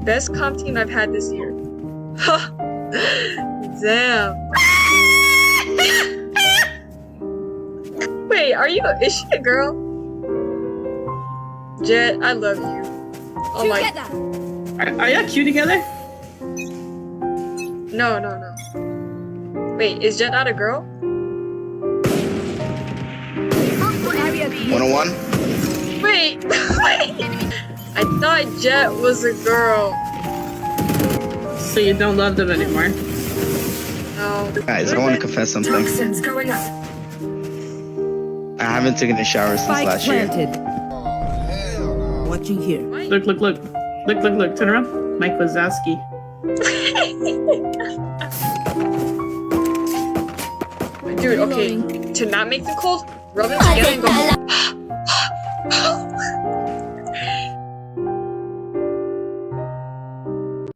Best comp team I've had this year. Damn. Wait, is she a girl? Jet, I love you. Oh my. Are y'all cute together? No. Wait, is Jet not a girl? 101? Wait. I thought Jet was a girl. So you don't love them anymore? No. Guys, I want to confess something. Going up. I haven't taken a shower since last year. Watching here. Look. Turn around. Mike Wazowski. Dude, okay. To not make them cold, rub it together and go.